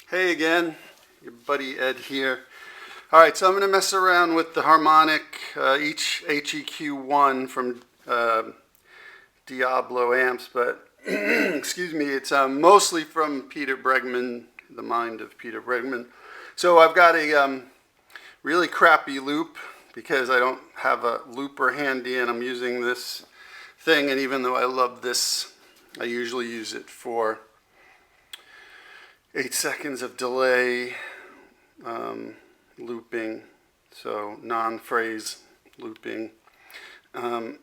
Hey again, your buddy Ed here. Alright, so I'm going to mess around with the harmonic HEQ1 from Diablo Amps, but excuse me, it's mostly from Peter Bregman, the mind of Peter Bregman. So I've got a really crappy loop because I don't have a looper handy, and I'm using this thing, and even though I love this, I usually use it for 8 seconds of delay looping, so non-phrase looping, and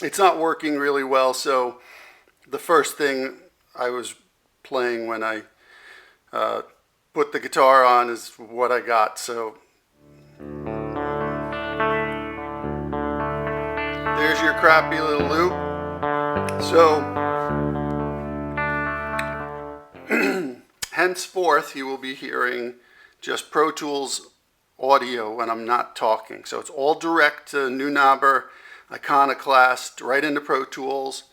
it's not working really well. So the first thing I was playing when I put the guitar on is what I got. So there's your crappy little loop. So henceforth, you will be hearing just Pro Tools audio when I'm not talking. So it's all direct to Neunaber Iconoclast, right into Pro Tools.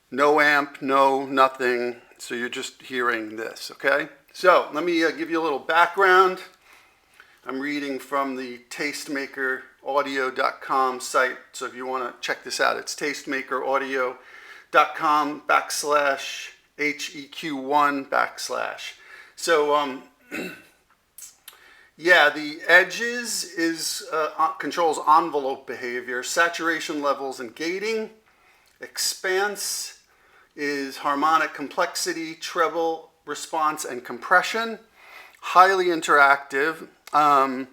No amp, no nothing. So you're just hearing this, okay? So let me give you a little background. I'm reading from the Tastemaker.audio.com site. So if you want to check this out, it's tastemakeraudio.com/HEQ1 /. So yeah, the edges controls envelope behavior, saturation levels and gating. Expanse is harmonic complexity, treble response and compression. Highly interactive, and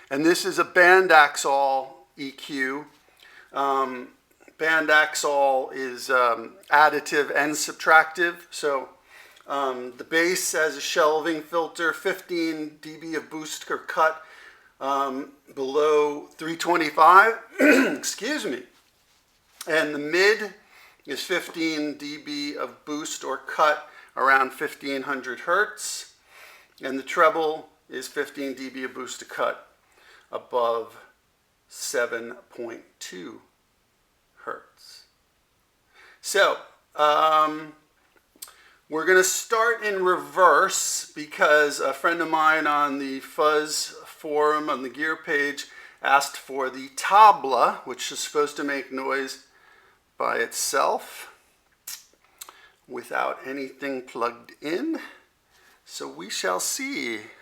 this is a band Axol EQ. Band Axol is additive and subtractive. So the bass has a shelving filter, 15 dB of boost or cut below 325. Excuse me. And the mid is 15 dB of boost or cut around 1500 hertz. And the treble is 15 dB of boost to cut above 7.2 hertz. So we're going to start in reverse because a friend of mine on the Fuzz forum on the gear page asked for the tabla, which is supposed to make noise by itself without anything plugged in. So we shall see.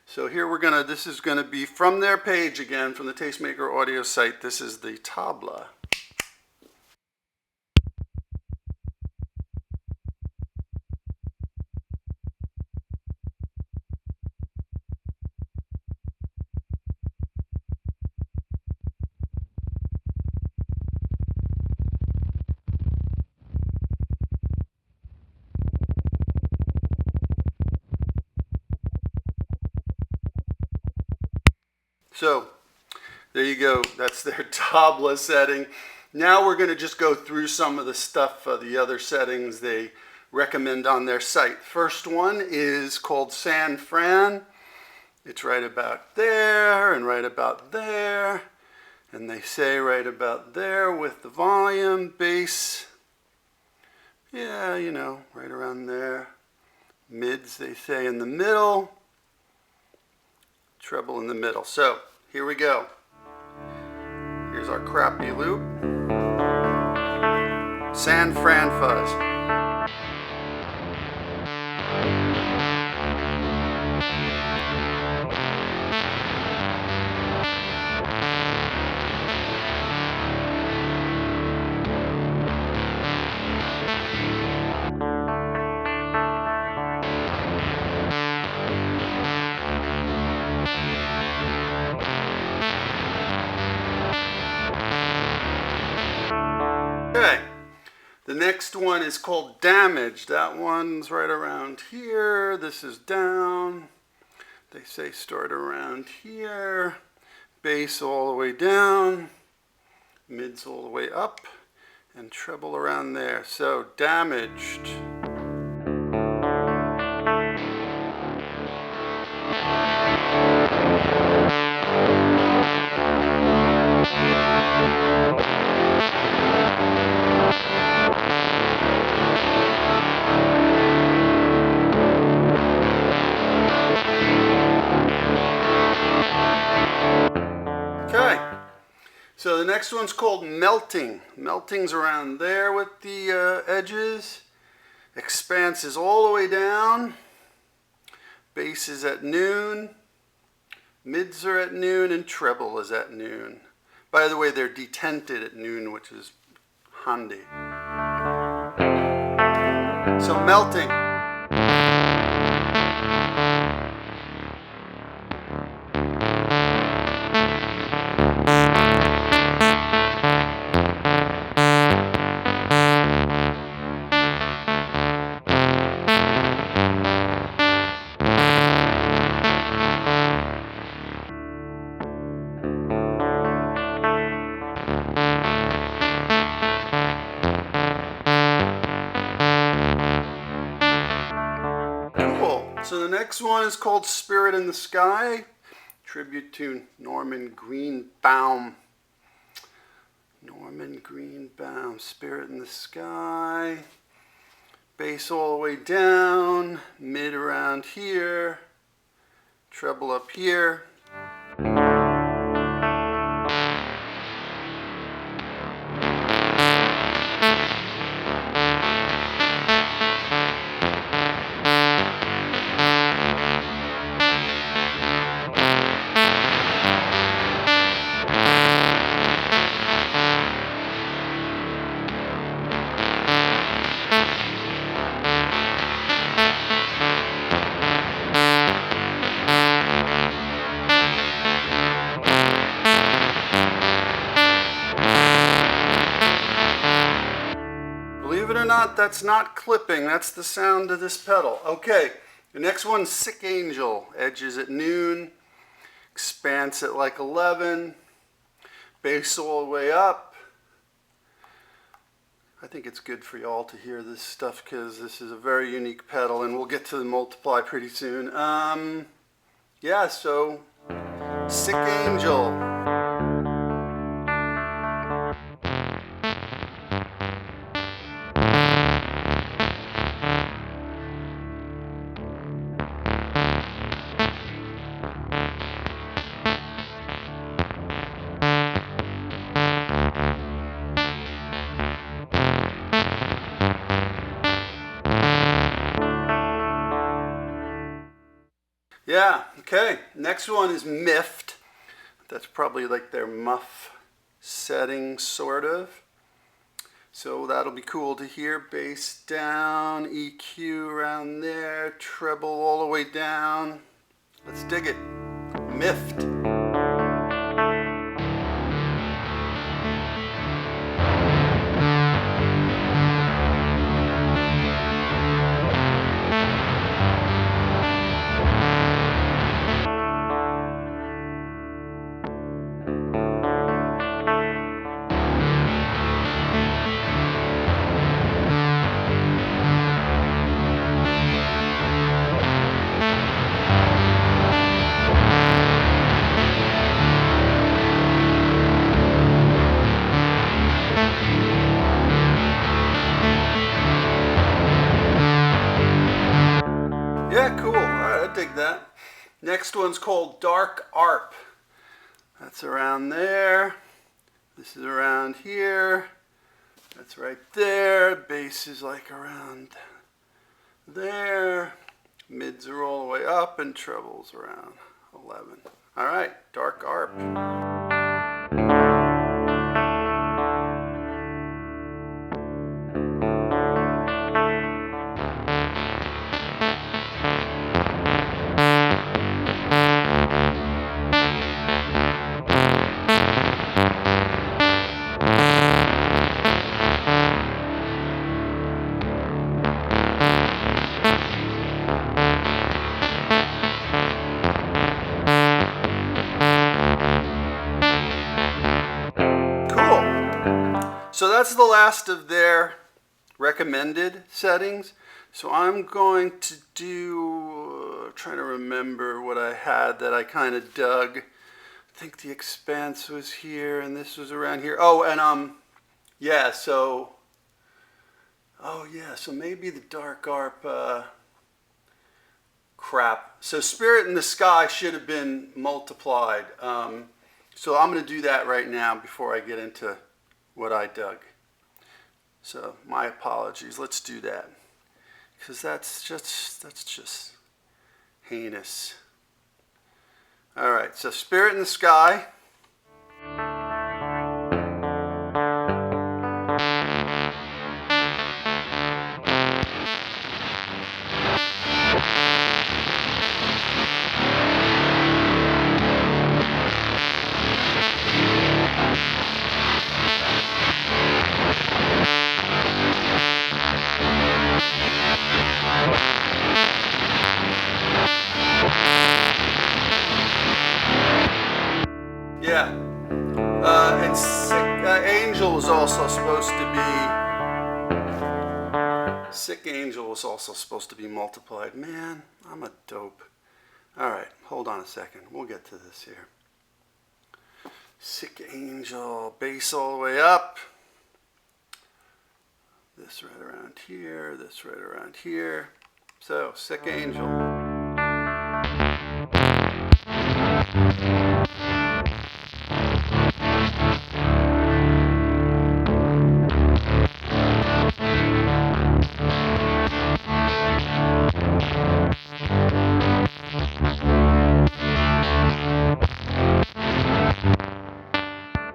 So here this is gonna be from their page again, from the Tastemaker audio site. This is the tabla. So there you go, that's their tabla setting. Now we're going to just go through some of the stuff, the other settings they recommend on their site. First one is called San Fran. It's right about there and right about there. And they say right about there with the volume, bass, yeah, you know, right around there. Mids, they say in the middle. Treble in the middle. So here we go. Here's our crappy loop. San Fran Fuzz. Okay, the next one is called Damage. That one's right around here. This is down. They say start around here. Bass all the way down. Mids all the way up. And treble around there. So Damaged. So the next one's called melting. Melting's around there with the edges. Expanse is all the way down. Bass is at noon. Mids are at noon, and treble is at noon. By the way, they're detented at noon, which is handy. So melting. So the next one is called Spirit in the Sky, tribute to Norman Greenbaum. Norman Greenbaum, Spirit in the Sky. Bass all the way down, mid around here, treble up here. Believe it or not, that's not clipping. That's the sound of this pedal. Okay, the next one's Sick Angel. Edges at noon, expanse at like 11, bass all the way up. I think it's good for y'all to hear this stuff because this is a very unique pedal, and we'll get to the multiply pretty soon. Yeah, so Sick Angel. Yeah, okay. Next one is miffed. That's probably like their muff setting, sort of. So that'll be cool to hear. Bass down, EQ around there, treble all the way down. Let's dig it. Miffed. Yeah, cool. All right, I dig that. Next one's called Dark Arp. That's around there. This is around here. That's right there. Bass is like around there. Mids are all the way up and trebles around 11. All right, Dark Arp. So that's the last of their recommended settings. So I'm going to do, trying to remember what I had that I kind of dug. I think the expanse was here and this was around here. Oh, and yeah, so, so maybe the Dark Arp, crap. So Spirit in the Sky should have been multiplied. So I'm going to do that right now before I get into what I dug. So my apologies. Let's do that, because that's just heinous. All right. So Spirit in the Sky. Yeah, and Angel was also supposed to be, Sick Angel was also supposed to be multiplied. Man, I'm a dope. All right, hold on a second. We'll get to this here. Sick Angel, bass all the way up. This right around here, this right around here. So, Sick Angel.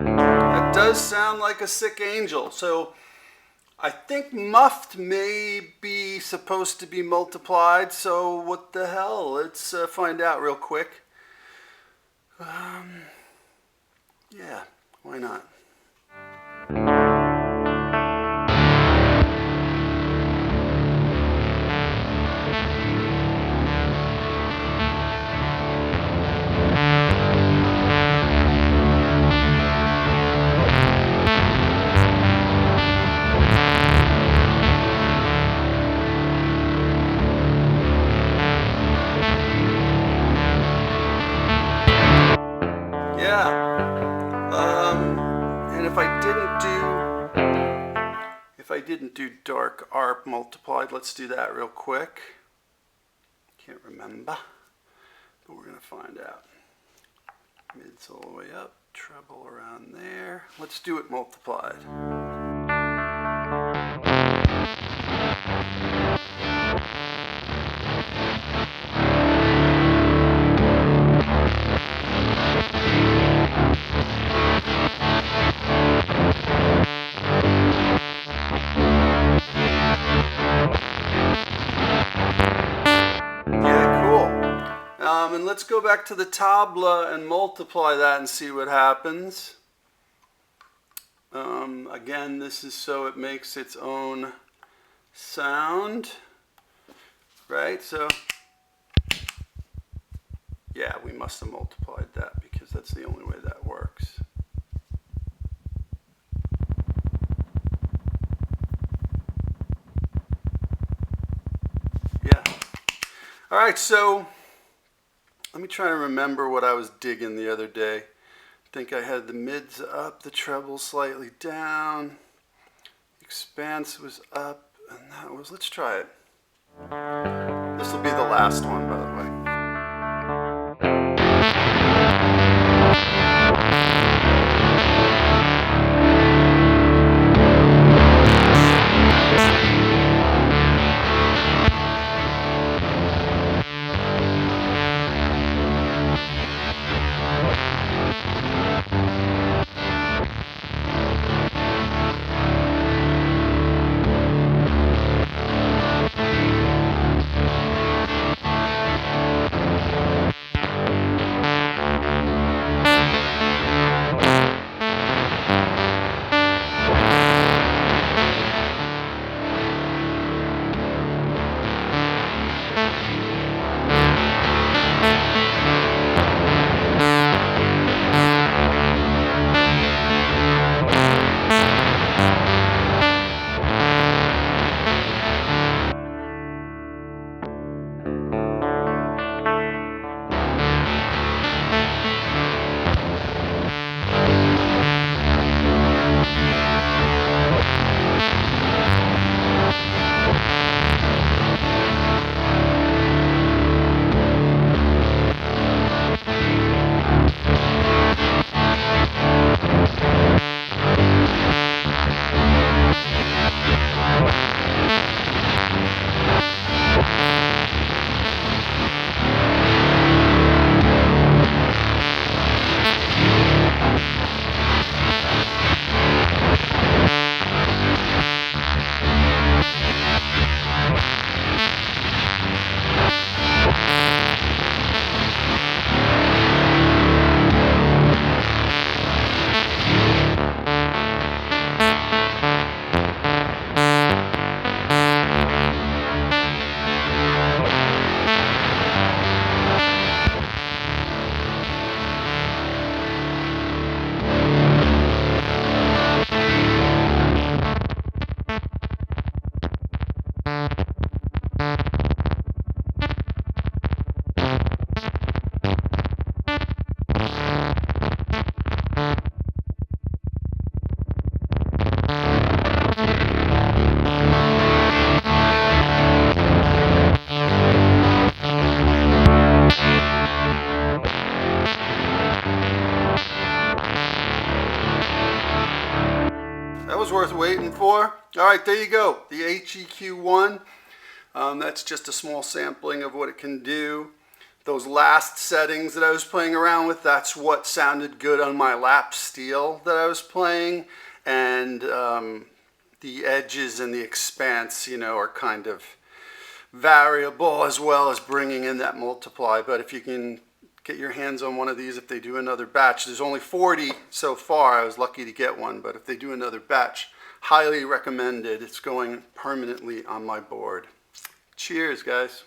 That does sound like a Sick Angel. So I think muffed may be supposed to be multiplied, so what the hell? Let's find out real quick. Yeah, why not? And if I didn't do dark ARP multiplied, let's do that real quick. Can't remember, but we're gonna find out. Mids all the way up, treble around there. Let's do it multiplied. And let's go back to the tabla and multiply that and see what happens. Again, this is so it makes its own sound, right? So, yeah, we must have multiplied that because that's the only way that works. Yeah. All right, so let me try to remember what I was digging the other day. I think I had the mids up, the treble slightly down, expanse was up, and that was, let's try it. This will be the last one, by the way. was worth waiting for. All right, there you go. The HEQ1. That's just a small sampling of what it can do. Those last settings that I was playing around with, that's what sounded good on my lap steel that I was playing. And the edges and the expanse, you know, are kind of variable, as well as bringing in that multiply. But if you can get your hands on one of these, if they do another batch, there's only 40 so far. I was lucky to get one, but if they do another batch, highly recommended. It's going permanently on my board. Cheers, guys.